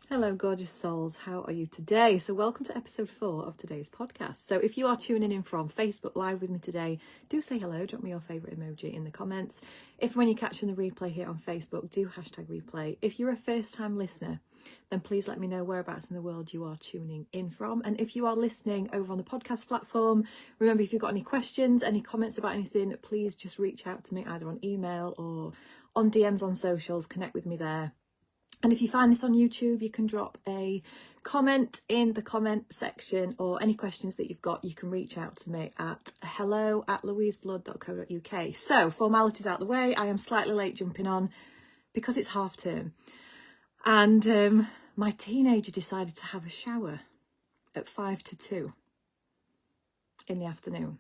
Hello, gorgeous souls. How are you today? So welcome to episode 4 of today's podcast. So if you are tuning in from Facebook Live with me today, do say hello, drop me your favourite emoji in the comments. If when you're catching the replay here on Facebook, do hashtag replay. If you're a first time listener, then please let me know whereabouts in the world you are tuning in from. And if you are listening over on the podcast platform, remember, if you've got any questions, any comments about anything, please just reach out to me either on email or on DMs on socials, connect with me there. And if you find this on YouTube, you can drop a comment in the comment section, or any questions that you've got, you can reach out to me at hello@louiseblood.co.uk. So, formalities out the way, I am slightly late jumping on because it's half term. And my teenager decided to have a shower at 1 to 2 in the afternoon.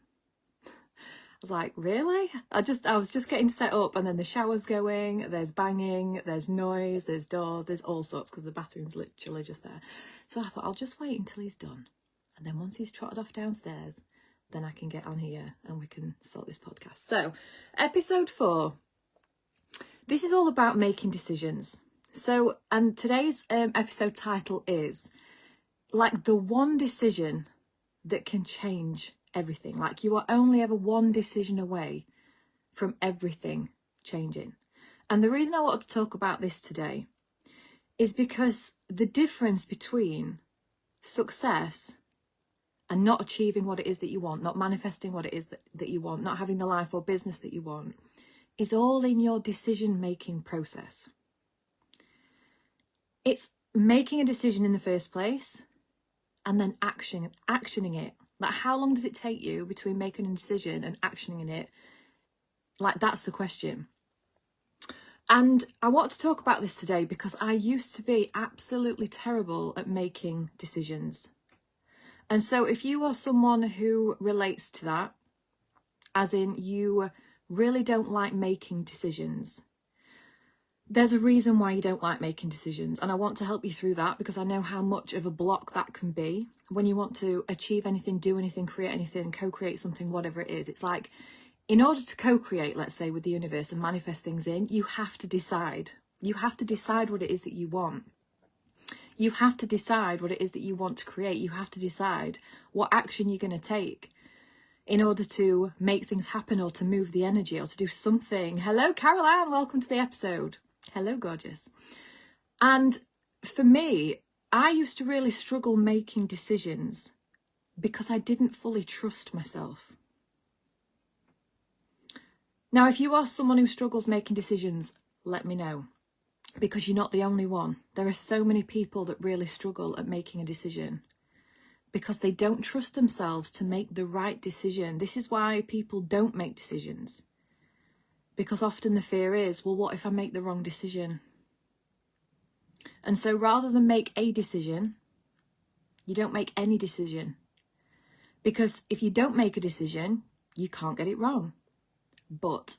I was like, really? I was just getting set up, and then the shower's going, there's banging, there's noise, there's doors, there's all sorts, because the bathroom's literally just there. So I thought, I'll just wait until he's done. And then once he's trotted off downstairs, then I can get on here and we can sort this podcast. So, episode 4. This is all about making decisions. So, and today's episode title is, like, the one decision that can change everything. Like, you are only ever one decision away from everything changing. And the reason I wanted to talk about this today is because the difference between success and not achieving what it is that you want, not manifesting what it is that you want, not having the life or business that you want, is all in your decision-making process. It's making a decision in the first place and then actioning it. Like, how long does it take you between making a decision and actioning it? Like, that's the question. And I want to talk about this today because I used to be absolutely terrible at making decisions. And so if you are someone who relates to that, as in you really don't like making decisions, there's a reason why you don't like making decisions, and I want to help you through that because I know how much of a block that can be when you want to achieve anything, do anything, create anything, co-create something, whatever it is. It's like, in order to co-create, let's say, with the universe and manifest things in, you have to decide. You have to decide what it is that you want. You have to decide what it is that you want to create. You have to decide what action you're going to take in order to make things happen or to move the energy or to do something. Hello, Caroline. Welcome to the episode. Hello, gorgeous. And for me, I used to really struggle making decisions because I didn't fully trust myself. Now, if you are someone who struggles making decisions, let me know, because you're not the only one. There are so many people that really struggle at making a decision because they don't trust themselves to make the right decision. This is why people don't make decisions. Because often the fear is, well, what if I make the wrong decision? And so rather than make a decision, you don't make any decision. Because if you don't make a decision, you can't get it wrong. But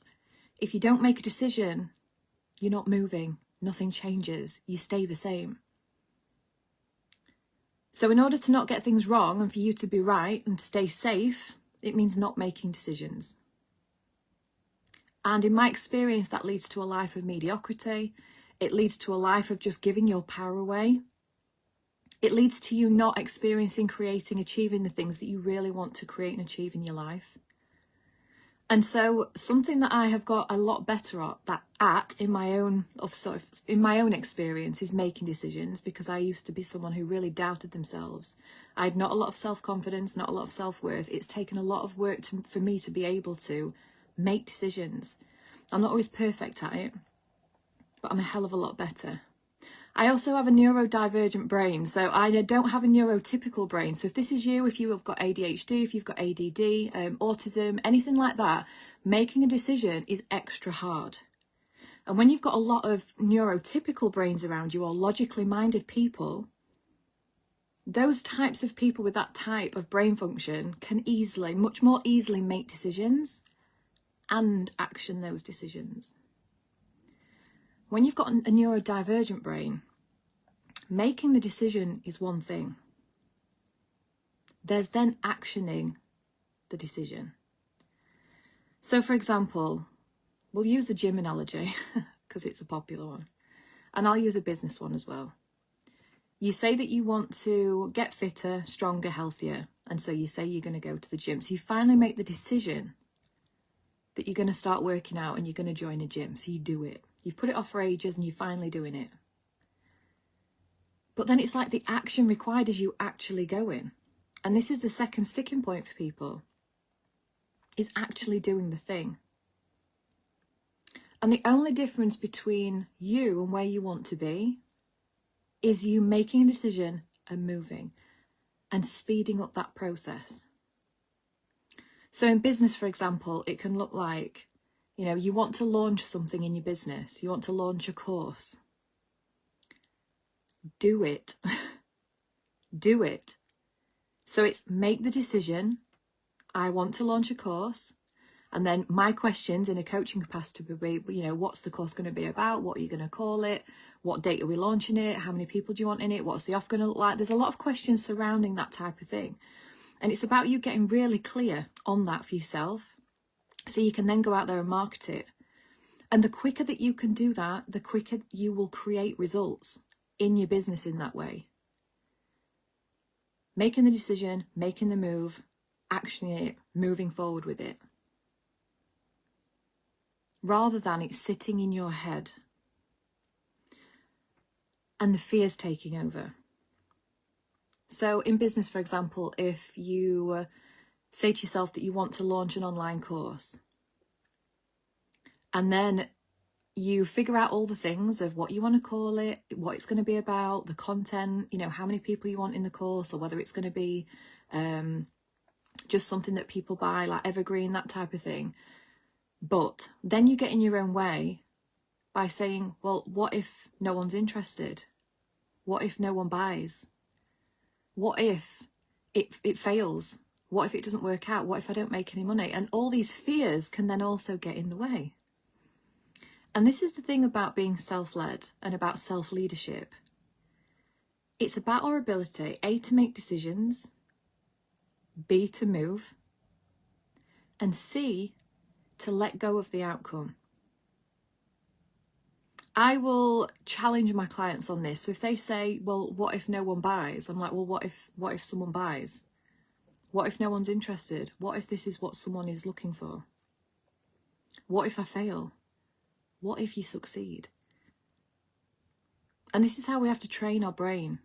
if you don't make a decision, you're not moving. Nothing changes. You stay the same. So in order to not get things wrong and for you to be right and to stay safe, it means not making decisions. And in my experience, that leads to a life of mediocrity. It leads to a life of just giving your power away. It leads to you not experiencing, creating, achieving the things that you really want to create and achieve in your life. And so something that I have got a lot better at in my own experience is making decisions, because I used to be someone who really doubted themselves. I had not a lot of self-confidence, not a lot of self-worth. It's taken a lot of work for me to be able to make decisions. I'm not always perfect at it, but I'm a hell of a lot better. I also have a neurodivergent brain, so I don't have a neurotypical brain. So if this is you, if you have got ADHD, if you've got ADD, autism, anything like that, making a decision is extra hard. And when you've got a lot of neurotypical brains around you, or logically minded people, those types of people with that type of brain function can much more easily make decisions and action those decisions. When you've got a neurodivergent brain, making the decision is one thing. There's then actioning the decision. So for example, we'll use the gym analogy because it's a popular one. And I'll use a business one as well. You say that you want to get fitter, stronger, healthier. And so you say you're going to go to the gym. So you finally make the decision that you're going to start working out and you're going to join a gym. So you do it. You've put it off for ages and you're finally doing it. But then it's like the action required is you actually going. And this is the second sticking point for people, is actually doing the thing. And the only difference between you and where you want to be is you making a decision and moving and speeding up that process. So in business, for example, it can look like, you want to launch something in your business. You want to launch a course. Do it. Do it. So it's make the decision. I want to launch a course. And then my questions in a coaching capacity would be, what's the course going to be about? What are you going to call it? What date are we launching it? How many people do you want in it? What's the offer going to look like? There's a lot of questions surrounding that type of thing. And it's about you getting really clear on that for yourself, so you can then go out there and market it. And the quicker that you can do that, the quicker you will create results in your business in that way. Making the decision, making the move, actioning it, moving forward with it. Rather than it sitting in your head and the fears taking over. So in business, for example, if you say to yourself that you want to launch an online course, and then you figure out all the things of what you want to call it, what it's going to be about, the content, how many people you want in the course, or whether it's going to be just something that people buy, like evergreen, that type of thing. But then you get in your own way by saying, well, what if no one's interested? What if no one buys? What if it fails? What if it doesn't work out? What if I don't make any money? And all these fears can then also get in the way. And this is the thing about being self-led and about self-leadership. It's about our ability, A, to make decisions, B, to move, and C, to let go of the outcome. I will challenge my clients on this. So if they say, well, what if no one buys? I'm like, well, what if someone buys? What if no one's interested? What if this is what someone is looking for? What if I fail? What if you succeed? And this is how we have to train our brain,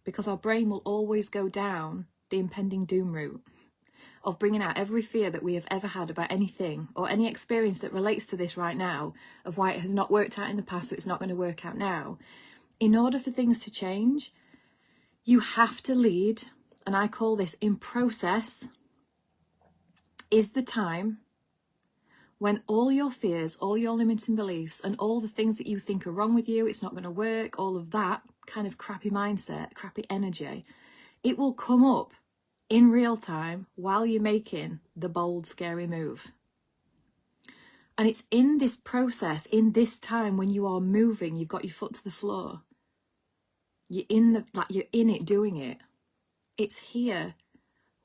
because our brain will always go down the impending doom route of bringing out every fear that we have ever had about anything or any experience that relates to this right now, of why it has not worked out in the past, so it's not going to work out now. In order for things to change, you have to lead, and I call this in process, is the time when all your fears, all your limiting beliefs, and all the things that you think are wrong with you, it's not going to work, all of that kind of crappy mindset, crappy energy, it will come up in real time while you're making the bold, scary move. And it's in this process, in this time when you are moving, you've got your foot to the floor, you're in it, doing it. It's here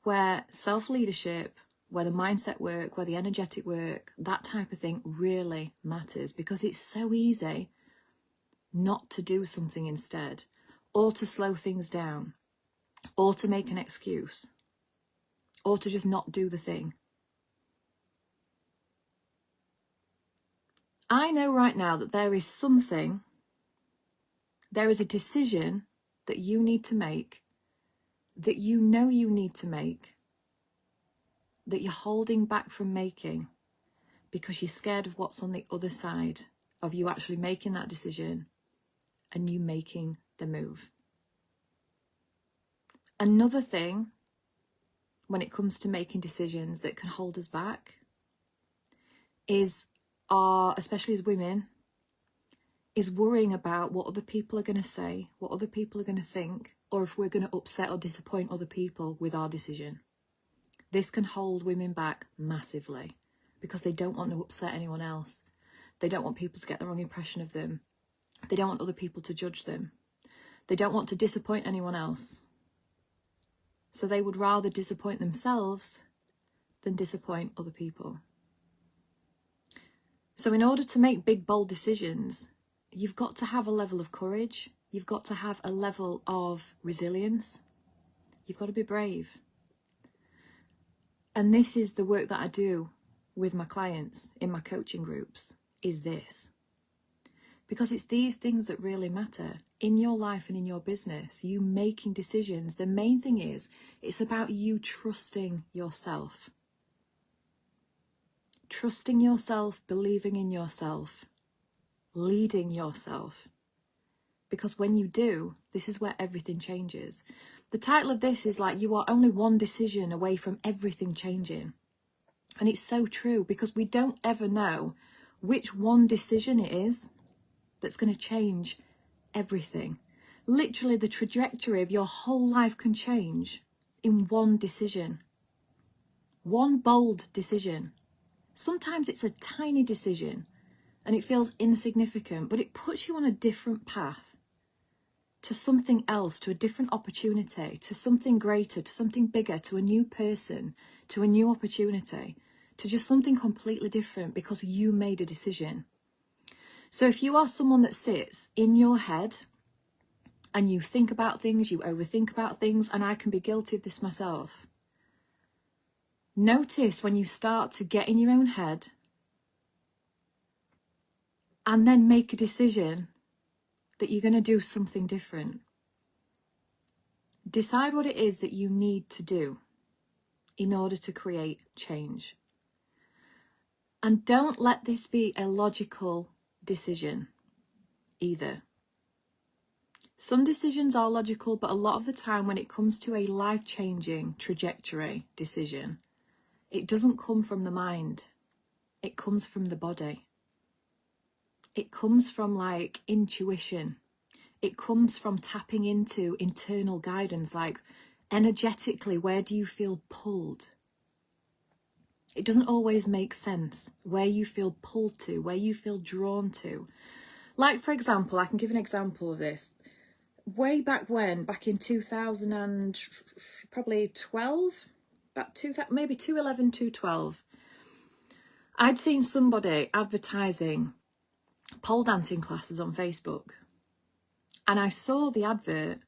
where self-leadership, where the mindset work, where the energetic work, that type of thing really matters, because it's so easy not to do something instead, or to slow things down, or to make an excuse, or to just not do the thing. I know right now that there is a decision that you need to make, that you know you need to make, that you're holding back from making because you're scared of what's on the other side of you actually making that decision and you making the move. Another thing when it comes to making decisions that can hold us back is especially as women, is worrying about what other people are going to say, what other people are going to think, or if we're going to upset or disappoint other people with our decision. This can hold women back massively because they don't want to upset anyone else. They don't want people to get the wrong impression of them. They don't want other people to judge them. They don't want to disappoint anyone else. So they would rather disappoint themselves than disappoint other people. So in order to make big, bold decisions, you've got to have a level of courage. You've got to have a level of resilience. You've got to be brave. And this is the work that I do with my clients in my coaching groups, is this. Because it's these things that really matter in your life and in your business, you making decisions. The main thing is, it's about you trusting yourself. Trusting yourself, believing in yourself, leading yourself. Because when you do, this is where everything changes. The title of this is like, you are only one decision away from everything changing. And it's so true, because we don't ever know which one decision it is that's going to change everything. Literally, the trajectory of your whole life can change in one decision. One bold decision. Sometimes it's a tiny decision and it feels insignificant, but it puts you on a different path to something else, to a different opportunity, to something greater, to something bigger, to a new person, to a new opportunity, to just something completely different because you made a decision. So if you are someone that sits in your head and you think about things, you overthink about things, and I can be guilty of this myself, notice when you start to get in your own head and then make a decision that you're going to do something different. Decide what it is that you need to do in order to create change. And don't let this be a logical decision either. Some decisions are logical, but a lot of the time when it comes to a life-changing trajectory decision, it doesn't come from the mind. It comes from the body. It comes from like intuition. It comes from tapping into internal guidance, like energetically, where do you feel pulled? It doesn't always make sense where you feel pulled to, where you feel drawn to. Like, for example, I can give an example of this. Way back when, back in 2000 and probably 12, maybe 2011, 2012, I'd seen somebody advertising pole dancing classes on Facebook. And I saw the advert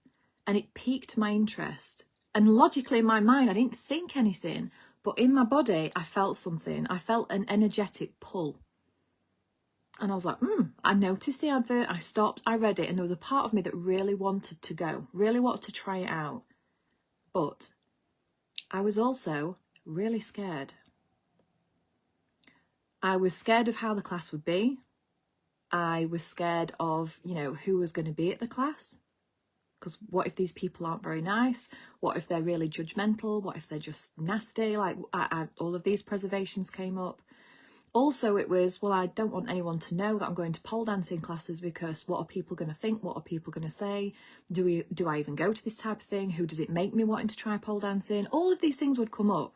and it piqued my interest. And logically in my mind, I didn't think anything, but in my body, I felt something. I felt an energetic pull. And I was like, I noticed the advert, I stopped, I read it, and there was a part of me that really wanted to go, really wanted to try it out. But I was also really scared. I was scared of how the class would be. I was scared of, who was going to be at the class. Because what if these people aren't very nice? What if they're really judgmental? What if they're just nasty? Like, all of these preservations came up. Also, it was, well, I don't want anyone to know that I'm going to pole dancing classes because what are people going to think? What are people going to say? Do I even go to this type of thing? Who does it make me wanting to try pole dancing? All of these things would come up.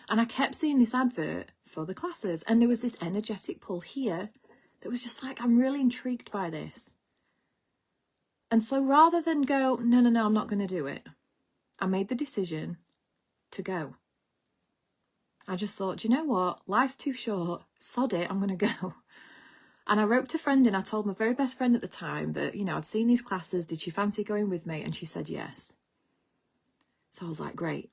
And I kept seeing this advert for the classes. And there was this energetic pull here that was just like, I'm really intrigued by this. And so rather than go, no, I'm not going to do it, I made the decision to go. I just thought, do you know what? Life's too short. Sod it, I'm going to go. And I roped a friend in. I told my very best friend at the time that, I'd seen these classes. Did she fancy going with me? And she said yes. So I was like, great.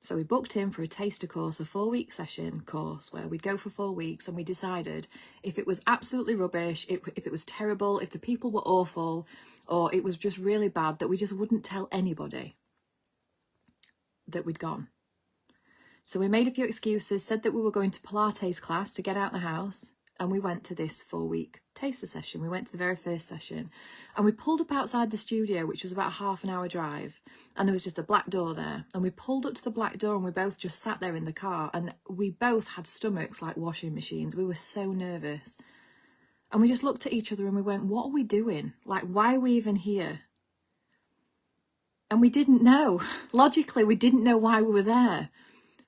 So we booked in for a taster course, a 4-week session course where we'd go for 4 weeks, and we decided if it was absolutely rubbish, if it was terrible, if the people were awful, or it was just really bad, that we just wouldn't tell anybody that we'd gone. So we made a few excuses, said that we were going to Pilates class to get out the house, and we went to this 4-week taster session. We went to the very first session, and we pulled up outside the studio, which was about a half an hour drive, and there was just a black door there. And we pulled up to the black door, and we both just sat there in the car, and we both had stomachs like washing machines. We were so nervous. And we just looked at each other and we went, what are we doing? Like, why are we even here? And we didn't know. Logically, we didn't know why we were there.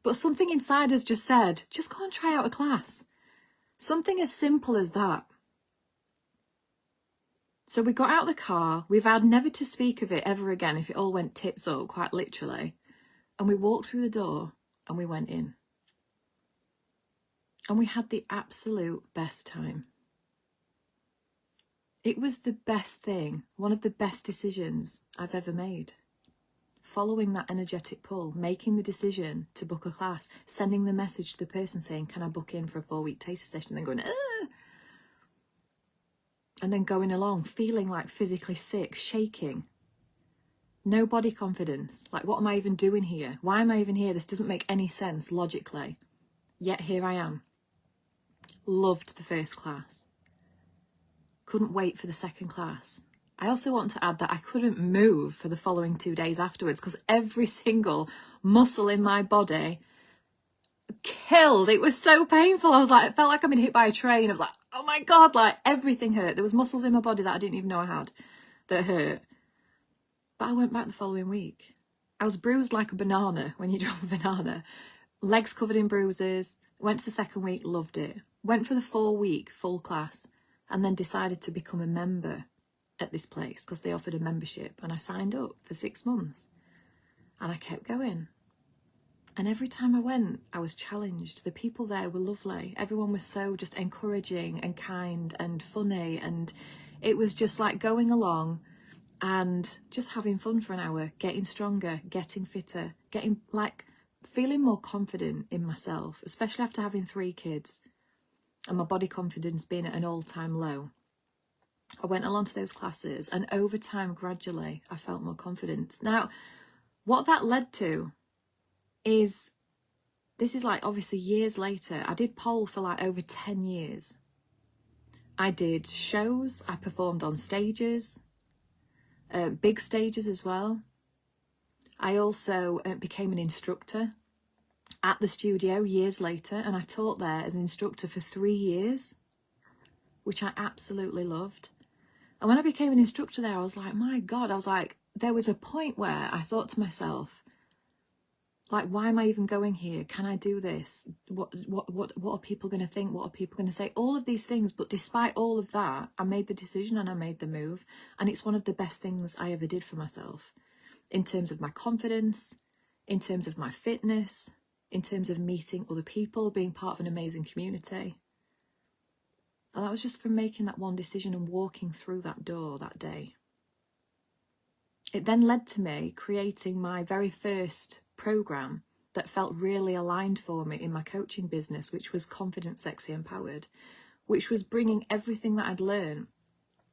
But something inside us just said, just go and try out a class. Something as simple as that. So we got out of the car. We vowed never to speak of it ever again if it all went tits up, quite literally. And we walked through the door and we went in. And we had the absolute best time. It was the best thing, one of the best decisions I've ever made. Following that energetic pull, making the decision to book a class, sending the message to the person saying, can I book in for a 4-week taster session? And then going, ah! And then going along, feeling like physically sick, shaking. No body confidence. Like, what am I even doing here? Why am I even here? This doesn't make any sense logically. Yet here I am. Loved the first class. Couldn't wait for the second class. I also want to add that I couldn't move for the following 2 days afterwards because every single muscle in my body killed. It was so painful. I was like, it felt like I'd been hit by a train. I was like, oh my God, like everything hurt. There was muscles in my body that I didn't even know I had that hurt. But I went back the following week. I was bruised like a banana when you drop a banana. Legs covered in bruises. Went to the second week, loved it. Went for the 4-week full class and then decided to become a member at this place because they offered a membership, and I signed up for 6 months and I kept going. And every time I went, I was challenged. The people there were lovely. Everyone was so just encouraging and kind and funny, and it was just like going along and just having fun for an hour, getting stronger, getting fitter, getting like feeling more confident in myself, especially after having 3 kids and my body confidence being at an all-time low. I went along to those classes, and over time, gradually, I felt more confident. Now, what that led to is, this is like obviously years later, I did pole for like over 10 years. I did shows, I performed on stages, big stages as well. I also became an instructor at the studio years later, and I taught there as an instructor for 3 years, which I absolutely loved. And when I became an instructor there, I was like, my God, I was like, there was a point where I thought to myself, like, why am I even going here? Can I do this? What are people going to think? What are people going to say? All of these things. But despite all of that, I made the decision and I made the move. And it's one of the best things I ever did for myself in terms of my confidence, in terms of my fitness, in terms of meeting other people, being part of an amazing community. And that was just from making that one decision and walking through that door that day. It then led to me creating my very first program that felt really aligned for me in my coaching business, which was Confident, Sexy, Empowered, which was bringing everything that I'd learned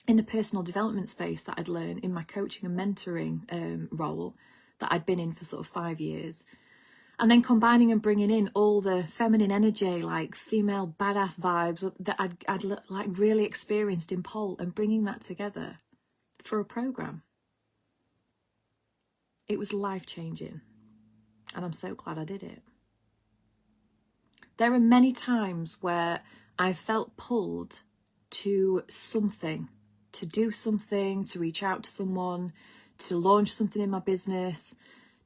in the personal development space that I'd learned in my coaching and mentoring role that I'd been in for sort of 5 years. And then combining and bringing in all the feminine energy, like female badass vibes that I'd like really experienced in pole, and bringing that together for a program. It was life-changing, and I'm so glad I did it. There are many times where I felt pulled to something, to do something, to reach out to someone, to launch something in my business,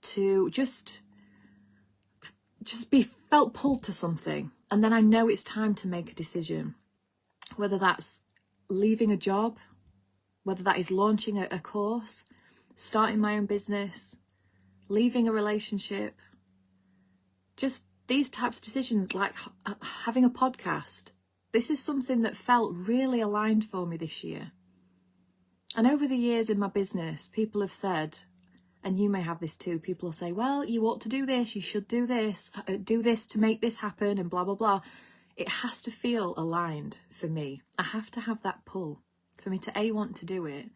to just be felt pulled to something. And then I know it's time to make a decision, whether that's leaving a job, whether that is launching a course, starting my own business, leaving a relationship, just these types of decisions, like having a podcast. This is something that felt really aligned for me this year. And over the years in my business, people have said, and you may have this too, people will say, well, you ought to do this, you should do this to make this happen, and blah, blah, blah. It has to feel aligned for me. I have to have that pull for me to A, want to do it,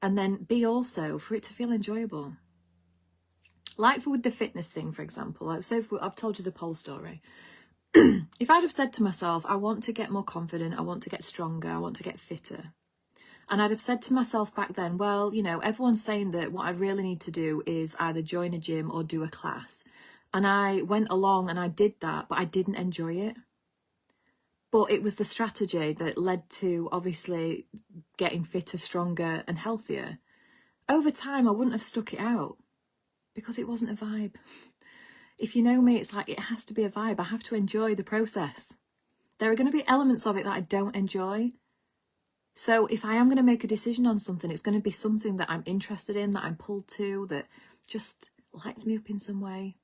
and then B, also for it to feel enjoyable. Like with the fitness thing, for example, so I've told you the pole story. If I'd have said to myself, I want to get more confident, I want to get stronger, I want to get fitter, and I'd have said to myself back then, well, you know, everyone's saying that what I really need to do is either join a gym or do a class. And I went along and I did that, but I didn't enjoy it. But it was the strategy that led to obviously getting fitter, stronger and healthier. Over time, I wouldn't have stuck it out because it wasn't a vibe. If you know me, it's like it has to be a vibe. I have to enjoy the process. There are going to be elements of it that I don't enjoy. So if I am going to make a decision on something, it's going to be something that I'm interested in, that I'm pulled to, that just lights me up in some way,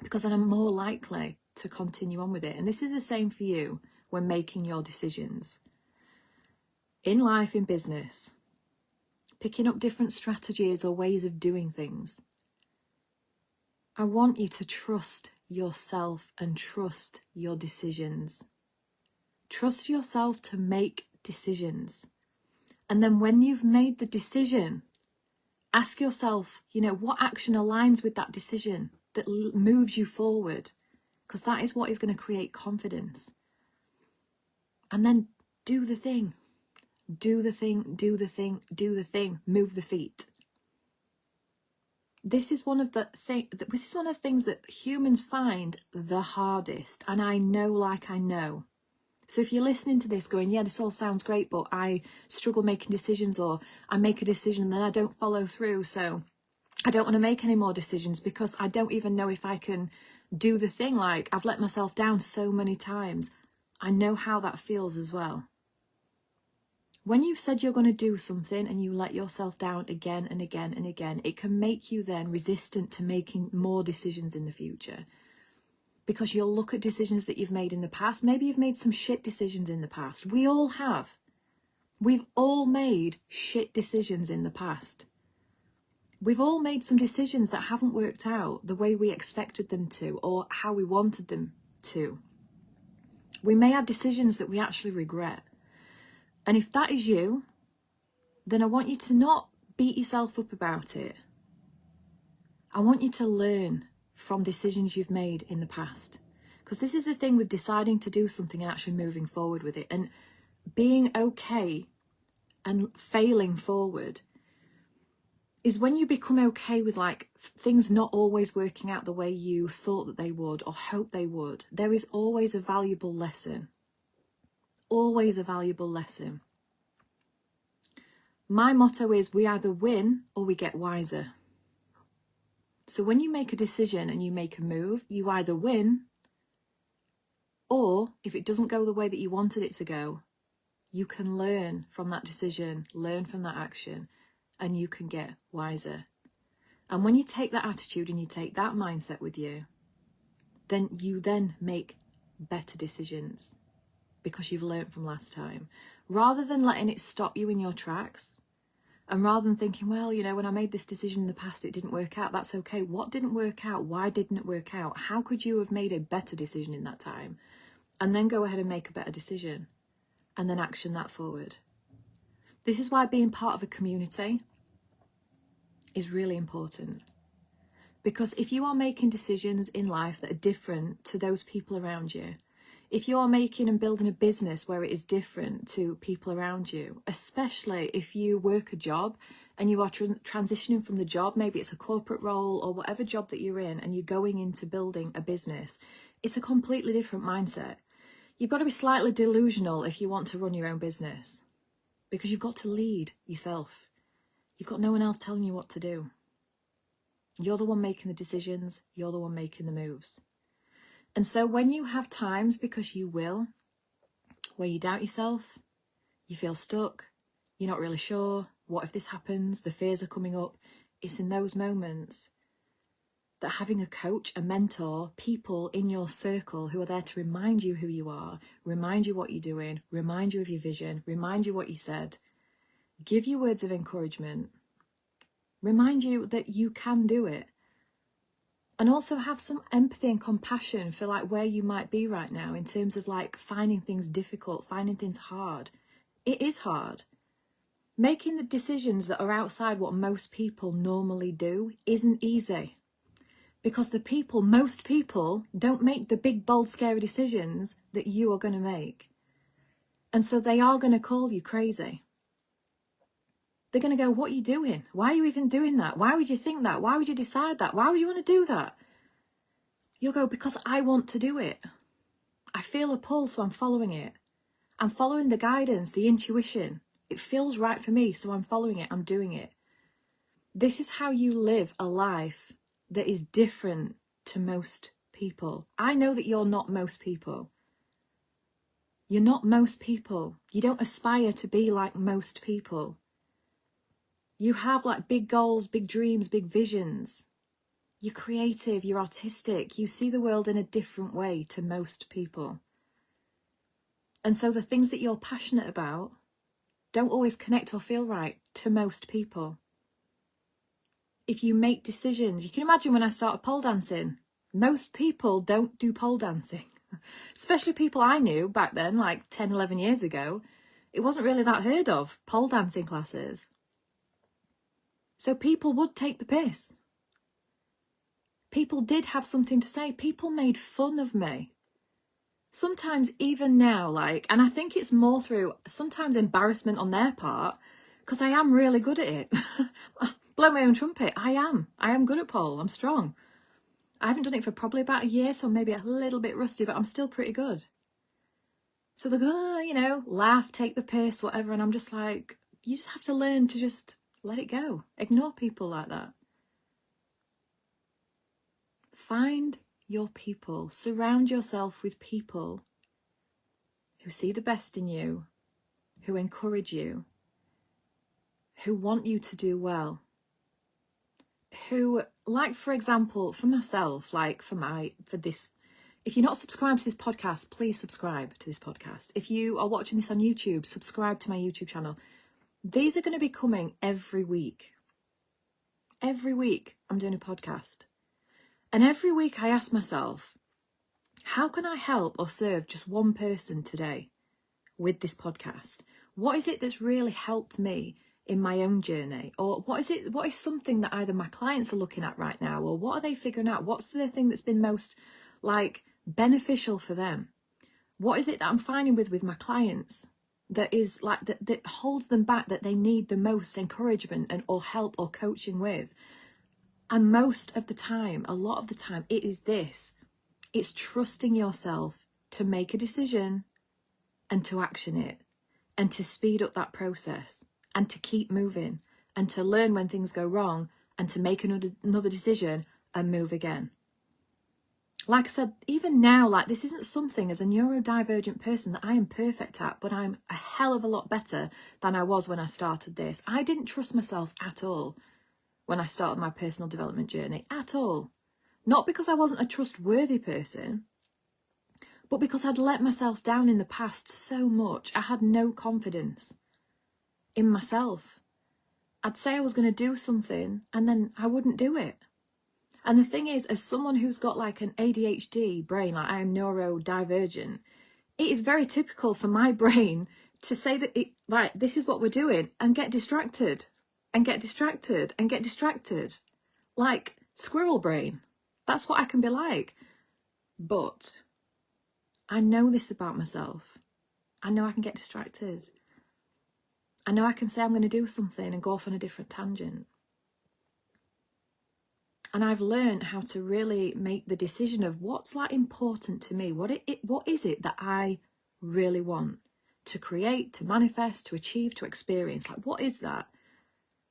because then I'm more likely to continue on with it. And this is the same for you when making your decisions. in life, in business, picking up different strategies or ways of doing things, I want you to trust yourself and trust your decisions. Trust yourself to make decisions. And then when you've made the decision, ask yourself, what action aligns with that decision that moves you forward? Because that is what is going to create confidence. And then do the thing. Do the thing, do the thing, do the thing. Move the feet. This is one of the things that humans find the hardest. And I know. So if you're listening to this going, yeah, this all sounds great, but I struggle making decisions, or I make a decision and then I don't follow through. So I don't want to make any more decisions because I don't even know if I can do the thing. Like, I've let myself down so many times. I know how that feels as well. When you've said you're going to do something and you let yourself down again and again and again, it can make you then resistant to making more decisions in the future. Because you'll look at decisions that you've made in the past. Maybe you've made some shit decisions in the past. We all have. We've all made shit decisions in the past. We've all made some decisions that haven't worked out the way we expected them to or how we wanted them to. We may have decisions that we actually regret. And if that is you, then I want you to not beat yourself up about it. I want you to learn from decisions you've made in the past. Because this is the thing with deciding to do something and actually moving forward with it. And being okay and failing forward is when you become okay with things not always working out the way you thought that they would or hoped they would. There is always a valuable lesson. Always a valuable lesson. My motto is we either win or we get wiser. So when you make a decision and you make a move, you either win, or if it doesn't go the way that you wanted it to go, you can learn from that decision, learn from that action, and you can get wiser. And when you take that attitude and you take that mindset with you, then you then make better decisions because you've learned from last time. Rather than letting it stop you in your tracks, and rather than thinking, well, when I made this decision in the past, it didn't work out. That's okay. What didn't work out? Why didn't it work out? How could you have made a better decision in that time? And then go ahead and make a better decision and then action that forward. This is why being part of a community is really important. Because if you are making decisions in life that are different to those people around you, if you are making and building a business where it is different to people around you, especially if you work a job and you are transitioning from the job, maybe it's a corporate role or whatever job that you're in, and you're going into building a business, it's a completely different mindset. You've got to be slightly delusional if you want to run your own business, because you've got to lead yourself. You've got no one else telling you what to do. You're the one making the decisions. You're the one making the moves. And so when you have times, because you will, where you doubt yourself, you feel stuck, you're not really sure, what if this happens, the fears are coming up, it's in those moments that having a coach, a mentor, people in your circle who are there to remind you who you are, remind you what you're doing, remind you of your vision, remind you what you said, give you words of encouragement, remind you that you can do it. And also have some empathy and compassion for where you might be right now in terms of finding things difficult, finding things hard. It is hard. Making the decisions that are outside what most people normally do isn't easy. Because most people don't make the big, bold, scary decisions that you are going to make. And so they are going to call you crazy. They're going to go, what are you doing? Why are you even doing that? Why would you think that? Why would you decide that? Why would you want to do that? You'll go, because I want to do it. I feel a pull, so I'm following it. I'm following the guidance, the intuition. It feels right for me, so I'm following it. I'm doing it. This is how you live a life that is different to most people. I know that you're not most people. You're not most people. You don't aspire to be like most people. You have big goals, big dreams, big visions. You're creative, you're artistic. You see the world in a different way to most people. And so the things that you're passionate about don't always connect or feel right to most people. If you make decisions, you can imagine when I started pole dancing, most people don't do pole dancing, especially people I knew back then, like 10, 11 years ago. It wasn't really that heard of, pole dancing classes. So people would take the piss. People did have something to say. People made fun of me. Sometimes even now, like, and I think it's more through sometimes embarrassment on their part, because I am really good at it. Blow my own trumpet. I am good at pole. I'm strong. I haven't done it for probably about a year, so maybe a little bit rusty, but I'm still pretty good. So they go, oh, you know, laugh, take the piss, whatever. And I'm just like, you just have to learn to just let it go. Ignore people like that. Find your people. Surround yourself with people who see the best in you, who encourage you, who want you to do well, who, like, for example, for myself, like for this, if you're not subscribed to this podcast, please subscribe to this podcast. If you are watching this on YouTube, subscribe to my YouTube channel. These are going to be coming every week. Every week I'm doing a podcast. And every week I ask myself, how can I help or serve just one person today with this podcast? What is it that's really helped me in my own journey? Or what is something that either my clients are looking at right now, or what are they figuring out? What's the thing that's been most like beneficial for them? What is it that I'm finding with my clients that is like that holds them back, that they need the most encouragement and or help or coaching with? And most of the time, a lot of the time, it is this. It's trusting yourself to make a decision and to action it and to speed up that process and to keep moving and to learn when things go wrong and to make another decision and move again. Like I said, even now, like, this isn't something as a neurodivergent person that I am perfect at, but I'm a hell of a lot better than I was when I started this. I didn't trust myself at all when I started my personal development journey, at all. Not because I wasn't a trustworthy person, but because I'd let myself down in the past so much. I had no confidence in myself. I'd say I was going to do something and then I wouldn't do it. And the thing is, as someone who's got like an ADHD brain, like I am neurodivergent, it is very typical for my brain to say that, right, this is what we're doing, and get distracted, and get distracted, and get distracted. Like squirrel brain. That's what I can be like. But I know this about myself. I know I can get distracted. I know I can say I'm going to do something and go off on a different tangent. And I've learned how to really make the decision of what's like important to me. What is it that I really want to create, to manifest, to achieve, to experience? Like, what is that?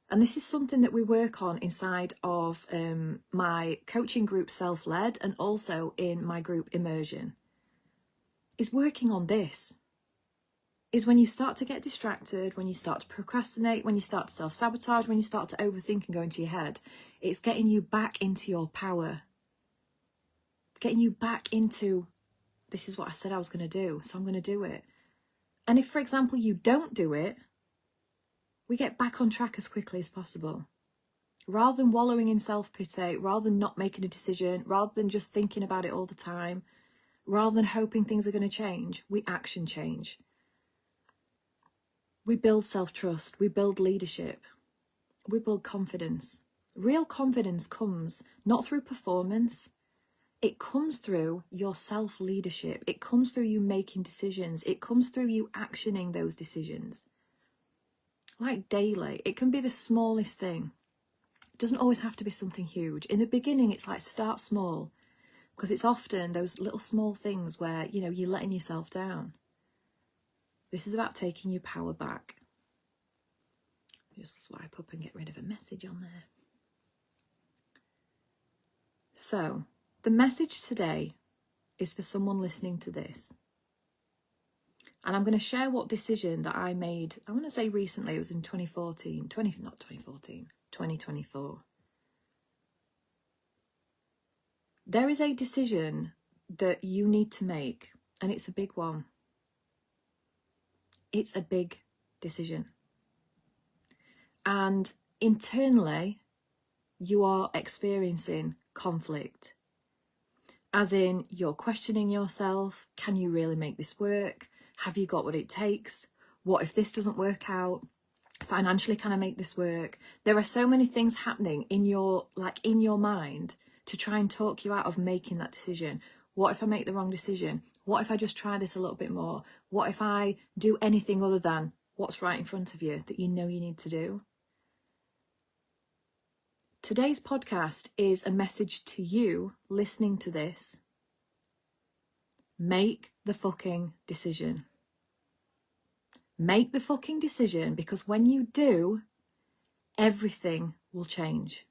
And this is something that we work on inside of my coaching group Self-Led, and also in my group Immersion, is working on this. Is when you start to get distracted, when you start to procrastinate, when you start to self-sabotage, when you start to overthink and go into your head, it's getting you back into your power. Getting you back into, this is what I said I was going to do, so I'm going to do it. And if, for example, you don't do it, we get back on track as quickly as possible. Rather than wallowing in self-pity, rather than not making a decision, rather than just thinking about it all the time, rather than hoping things are going to change, we action change. We build self-trust, we build leadership, we build confidence. Real confidence comes not through performance, it comes through your self-leadership. It comes through you making decisions. It comes through you actioning those decisions. Like daily, it can be the smallest thing. It doesn't always have to be something huge. In the beginning, it's like start small, because it's often those little small things where, you know, you're letting yourself down. This is about taking your power back. Just swipe up and get rid of a message on there. So, the message today is for someone listening to this. And I'm going to share what decision that I made, I want to say recently, it was in 2024. There is a decision that you need to make, and it's a big one. It's a big decision. And internally, you are experiencing conflict. As in, you're questioning yourself. Can you really make this work? Have you got what it takes? What if this doesn't work out? Financially, can I make this work? There are so many things happening in your mind to try and talk you out of making that decision. What if I make the wrong decision? What if I just try this a little bit more? What if I do anything other than what's right in front of you that you know you need to do? Today's podcast is a message to you listening to this. Make the fucking decision. Make the fucking decision, because when you do, everything will change.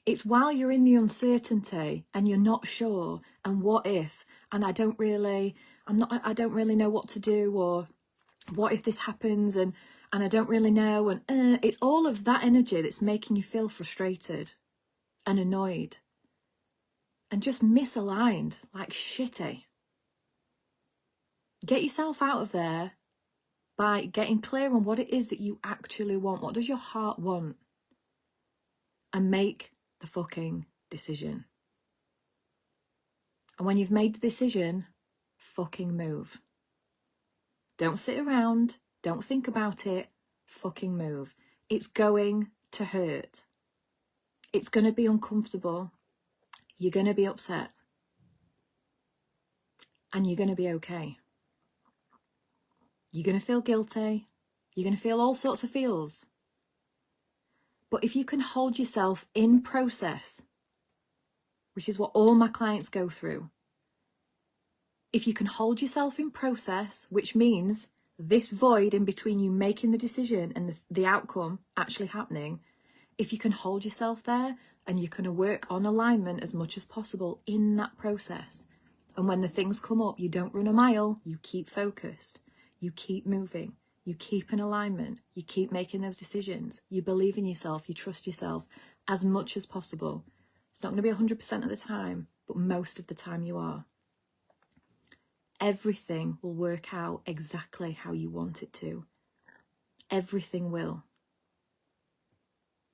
It's while you're in the uncertainty and you're not sure, and what if, and I don't really know what to do, or what if this happens, and I don't really know, and it's all of that energy that's making you feel frustrated and annoyed and just misaligned, like shitty. Get yourself out of there by getting clear on what it is that you actually want. What does your heart want? And make the fucking decision. And when you've made the decision, fucking move. Don't sit around. Don't think about it. Fucking move. It's going to hurt. It's going to be uncomfortable. You're going to be upset. And you're going to be okay. You're going to feel guilty. You're going to feel all sorts of feels. But if you can hold yourself in process, which is what all my clients go through, if you can hold yourself in process, which means this void in between you making the decision and the outcome actually happening, if you can hold yourself there and you can work on alignment as much as possible in that process, and when the things come up, you don't run a mile, you keep focused, you keep moving, you keep in alignment, you keep making those decisions, you believe in yourself, you trust yourself as much as possible. It's not going to be 100% of the time, but most of the time you are. Everything will work out exactly how you want it to. Everything will.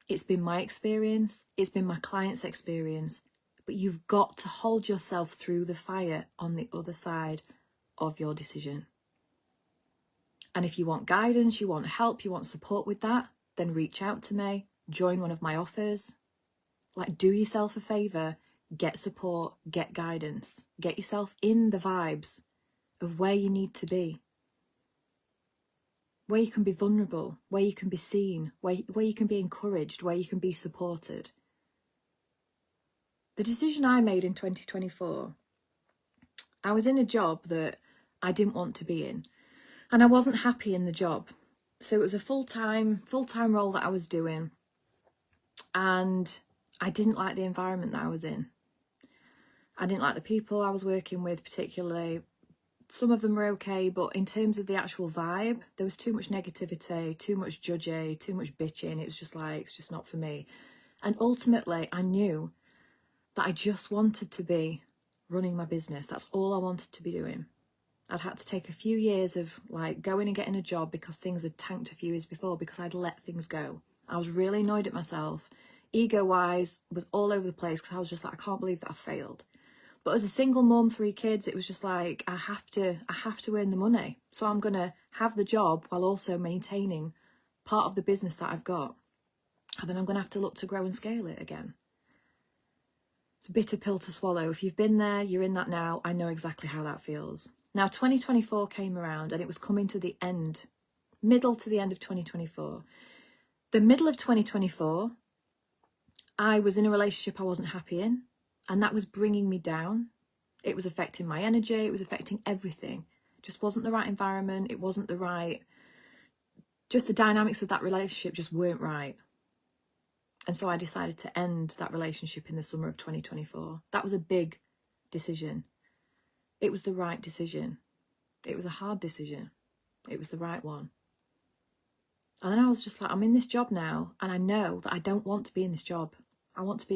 It's been my experience, it's been my client's experience, but you've got to hold yourself through the fire on the other side of your decision. And if you want guidance, you want help, you want support with that, then reach out to me, join one of my offers. Like, do yourself a favour, get support, get guidance, get yourself in the vibes of where you need to be, where you can be vulnerable, where you can be seen, where you can be encouraged, where you can be supported. The decision I made in 2024, I was in a job that I didn't want to be in, and I wasn't happy in the job. So it was a full-time role that I was doing, and I didn't like the environment that I was in. I didn't like the people I was working with particularly. Some of them were okay, but in terms of the actual vibe, there was too much negativity, too much judgy, too much bitching. It was just like, it's just not for me. And ultimately, I knew that I just wanted to be running my business. That's all I wanted to be doing. I'd had to take a few years of like going and getting a job because things had tanked a few years before, because I'd let things go. I was really annoyed at myself. Ego-wise, was all over the place, because I was just like, I can't believe that I failed. But as a single mom, 3 kids, it was just like, I have to earn the money. So I'm going to have the job while also maintaining part of the business that I've got. And then I'm going to have to look to grow and scale it again. It's a bitter pill to swallow. If you've been there, you're in that now. I know exactly how that feels. Now, 2024 came around, and it was coming to the end, middle to the end of 2024. The middle of 2024, I was in a relationship I wasn't happy in. And that was bringing me down. It was affecting my energy. It was affecting everything. It just wasn't the right environment. It wasn't the right, just the dynamics of that relationship just weren't right. And so I decided to end that relationship in the summer of 2024. That was a big decision. It was the right decision. It was a hard decision. It was the right one. And then I was just like, I'm in this job now, and I know that I don't want to be in this job. I want to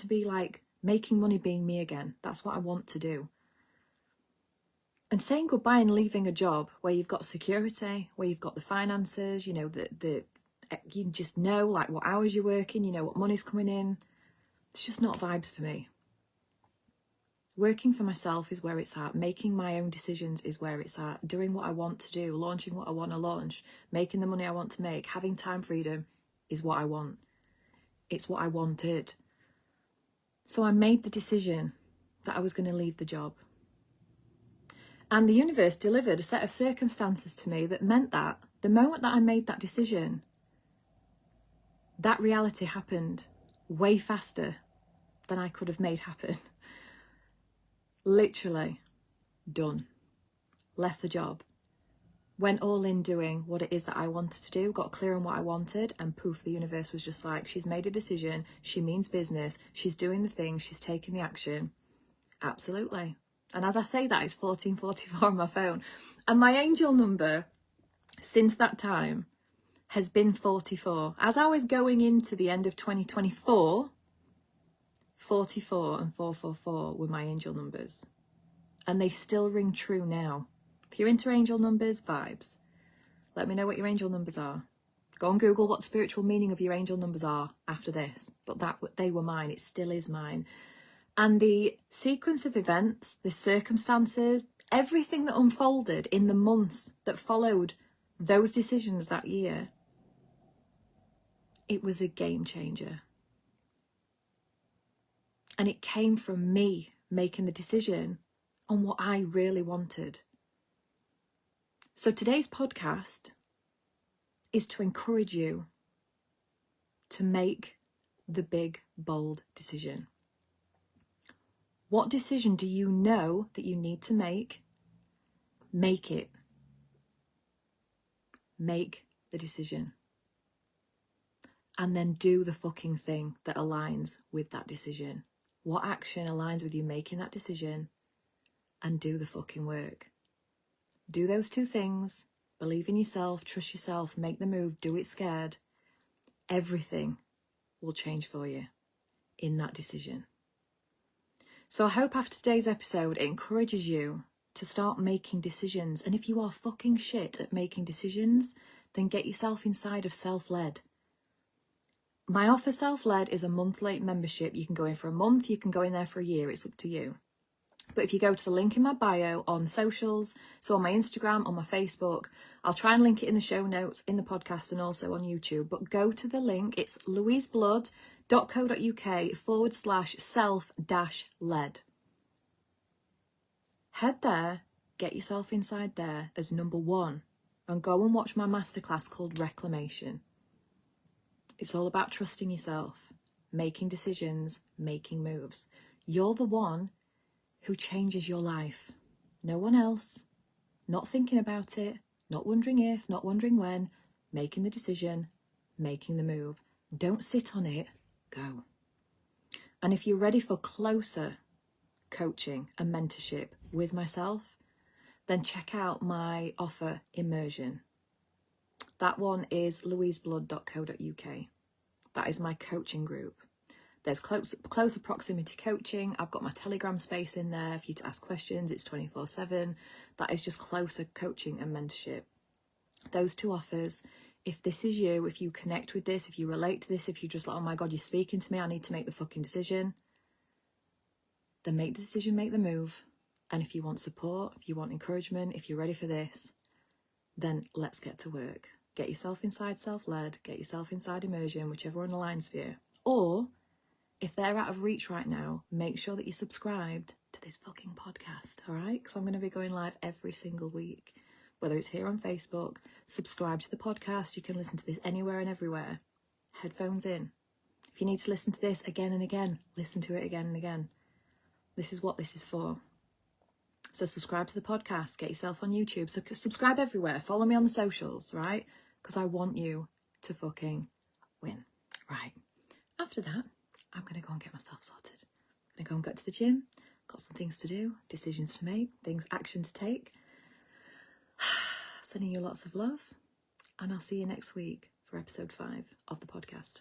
be like, making money being me again. That's what I want to do. And saying goodbye and leaving a job where you've got security, where you've got the finances, you know, you just know like what hours you're working, you know what money's coming in. It's just not vibes for me. Working for myself is where it's at. Making my own decisions is where it's at. Doing what I want to do, launching what I want to launch, making the money I want to make, having time freedom is what I want. It's what I wanted. So I made the decision that I was going to leave the job. And the universe delivered a set of circumstances to me that meant that the moment that I made that decision, that reality happened way faster than I could have made happen. Literally done. Left the job. Went all in doing what it is that I wanted to do, got clear on what I wanted, and poof, the universe was just like, she's made a decision, she means business, she's doing the thing, she's taking the action. Absolutely. And as I say that, it's 1444 on my phone. And my angel number since that time has been 44. As I was going into the end of 2024, 44 and 444 were my angel numbers. And they still ring true now. If you're into angel numbers, vibes, let me know what your angel numbers are. Go on Google what spiritual meaning of your angel numbers are after this. But they were mine. It still is mine. And the sequence of events, the circumstances, everything that unfolded in the months that followed those decisions that year, it was a game changer. And it came from me making the decision on what I really wanted. So today's podcast is to encourage you to make the big, bold decision. What decision do you know that you need to make? Make it. Make the decision. And then do the fucking thing that aligns with that decision. What action aligns with you making that decision? And do the fucking work. Do those two things. Believe in yourself, trust yourself, make the move, do it scared. Everything will change for you in that decision. So I hope after today's episode, it encourages you to start making decisions. And if you are fucking shit at making decisions, then get yourself inside of Self-Led. My offer Self-Led is a monthly membership. You can go in for a month, you can go in there for a year, it's up to you. But if you go to the link in my bio on socials, so on my Instagram, on my Facebook, I'll try and link it in the show notes, in the podcast and also on YouTube. But go to the link, it's louiseblood.co.uk/self-led. Head there, get yourself inside there as number one, and go and watch my masterclass called Reclamation. It's all about trusting yourself, making decisions, making moves. You're the one who changes your life. No one else. Not thinking about it, not wondering if, not wondering when, making the decision, making the move. Don't sit on it, go. And if you're ready for closer coaching and mentorship with myself, then check out my offer Immersion. That one is louiseblood.co.uk. That is my coaching group. There's closer proximity coaching. I've got my Telegram space in there for you to ask questions. It's 24/7. That is just closer coaching and mentorship. Those two offers, if this is you, if you connect with this, if you relate to this, if you're just like, oh my God, you're speaking to me, I need to make the fucking decision, then make the decision, make the move. And if you want support, if you want encouragement, if you're ready for this, then let's get to work. Get yourself inside Self-Led, get yourself inside Immersion, whichever one aligns for you. Or if they're out of reach right now, make sure that you're subscribed to this fucking podcast, all right? Because I'm going to be going live every single week, whether it's here on Facebook. Subscribe to the podcast. You can listen to this anywhere and everywhere. Headphones in. If you need to listen to this again and again, listen to it again and again. This is what this is for. So subscribe to the podcast. Get yourself on YouTube. So subscribe everywhere. Follow me on the socials, right? Because I want you to fucking win. Right. After that, I'm going to go and get myself sorted. I'm going to go and get to the gym. Got some things to do, decisions to make, action to take. Sending you lots of love. And I'll see you next week for episode 5 of the podcast.